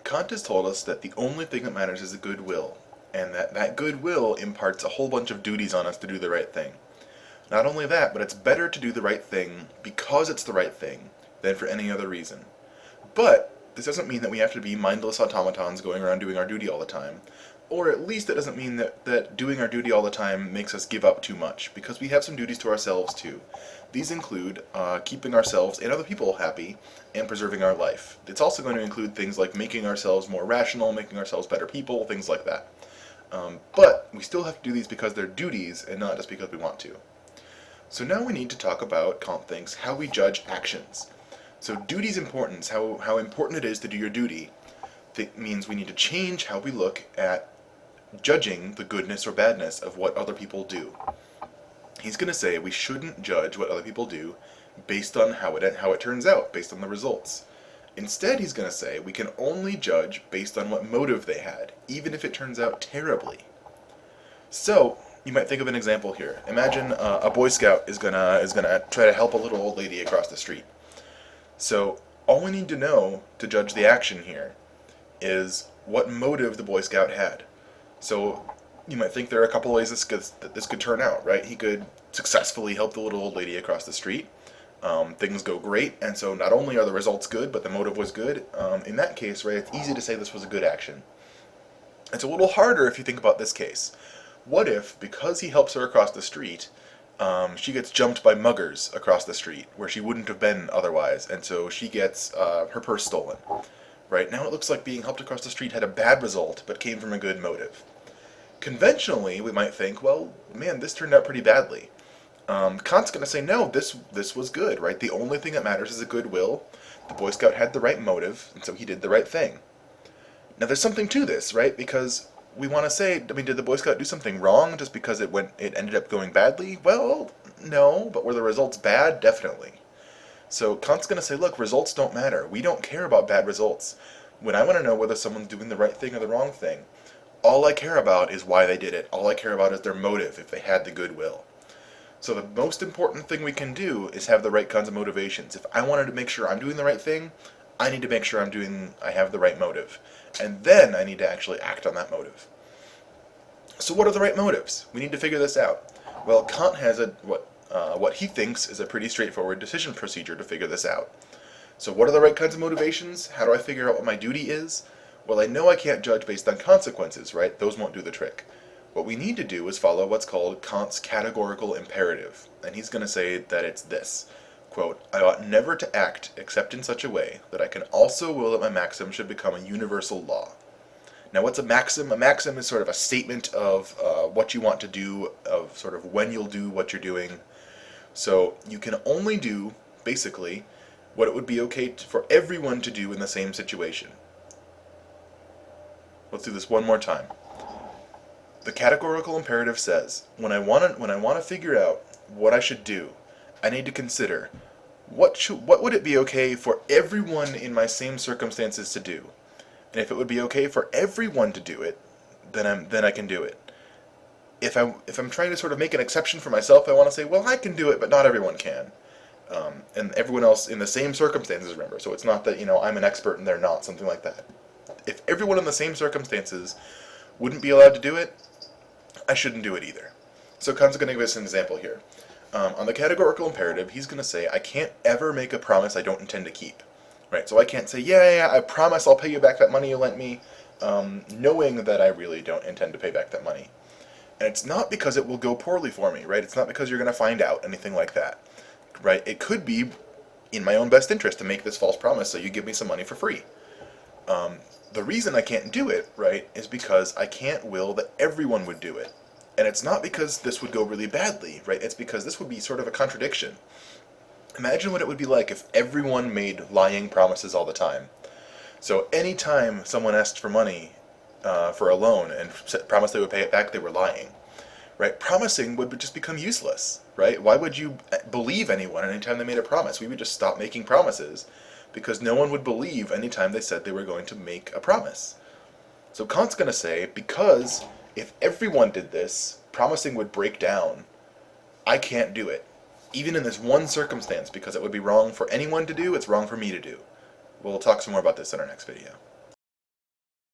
Kant has told us that the only thing that matters is the goodwill, and that goodwill imparts a whole bunch of duties on us to do the right thing. Not only that, but it's better to do the right thing because it's the right thing than for any other reason. But this doesn't mean that we have to be mindless automatons going around doing our duty all the time. Or at least it doesn't mean that doing our duty all the time makes us give up too much, because we have some duties to ourselves too. These include keeping ourselves and other people happy and preserving our life. It's also going to include things like making ourselves more rational, making ourselves better people, things like that. But we still have to do these because they're duties and not just because we want to. So now we need to talk about, Kant thinks, how we judge actions. So duty's importance, how important it is to do your duty, that means we need to change how we look at judging the goodness or badness of what other people do. He's going to say we shouldn't judge what other people do based on how it turns out, based on the results. Instead, he's going to say we can only judge based on what motive they had, even if it turns out terribly. So, you might think of an example here. Imagine a Boy Scout is gonna try to help a little old lady across the street. So, all we need to know to judge the action here is what motive the Boy Scout had. So, you might think there are a couple ways that this could turn out, right? He could successfully help the little old lady across the street. Things go great, and so not only are the results good, but the motive was good. In that case, right, it's easy to say this was a good action. It's a little harder if you think about this case. What if, because he helps her across the street, she gets jumped by muggers across the street, where she wouldn't have been otherwise, and so she gets her purse stolen. Right, now it looks like being helped across the street had a bad result, but came from a good motive. Conventionally, we might think, well, man, this turned out pretty badly. Kant's going to say, no, this was good, right? The only thing that matters is a goodwill. The Boy Scout had the right motive, and so he did the right thing. Now, there's something to this, right? Because we want to say, I mean, did the Boy Scout do something wrong just because it ended up going badly? Well, no, but were the results bad? Definitely. So Kant's going to say, look, results don't matter. We don't care about bad results. When I want to know whether someone's doing the right thing or the wrong thing, all I care about is why they did it. All I care about is their motive, if they had the goodwill. So the most important thing we can do is have the right kinds of motivations. If I wanted to make sure I'm doing the right thing, I need to make sure I have the right motive. And then I need to actually act on that motive. So what are the right motives? We need to figure this out. Well, Kant has what he thinks is a pretty straightforward decision procedure to figure this out. So what are the right kinds of motivations? How do I figure out what my duty is? Well, I know I can't judge based on consequences, right? Those won't do the trick. What we need to do is follow what's called Kant's categorical imperative. And he's going to say that it's this. Quote, I ought never to act except in such a way that I can also will that my maxim should become a universal law. Now, what's a maxim? A maxim is sort of a statement of what you want to do, of sort of when you'll do what you're doing. So you can only do, basically, what it would be okay for everyone to do in the same situation. Let's do this one more time. The categorical imperative says, when I want to figure out what I should do, I need to consider what would it be okay for everyone in my same circumstances to do, and if it would be okay for everyone to do it, then I can do it. If I'm trying to sort of make an exception for myself, I want to say, well, I can do it, but not everyone can, and everyone else in the same circumstances. Remember, so it's not that I'm an expert and they're not, something like that. If everyone in the same circumstances wouldn't be allowed to do it, I shouldn't do it either. So Kant's going to give us an example here. On the categorical imperative, he's going to say, I can't ever make a promise I don't intend to keep. Right? So I can't say, yeah, I promise I'll pay you back that money you lent me, knowing that I really don't intend to pay back that money. And it's not because it will go poorly for me, right? It's not because you're going to find out, anything like that. Right? It could be in my own best interest to make this false promise so you give me some money for free. The reason I can't do it, right, is because I can't will that everyone would do it. And it's not because this would go really badly, right? It's because this would be sort of a contradiction. Imagine what it would be like if everyone made lying promises all the time. So anytime someone asked for money for a loan and promised they would pay it back, they were lying. Right? Promising would just become useless, right? Why would you believe anyone anytime they made a promise? We would just stop making promises because no one would believe anytime they said they were going to make a promise. So Kant's going to say, because if everyone did this, promising would break down. I can't do it. Even in this one circumstance, because it would be wrong for anyone to do, it's wrong for me to do. We'll talk some more about this in our next video.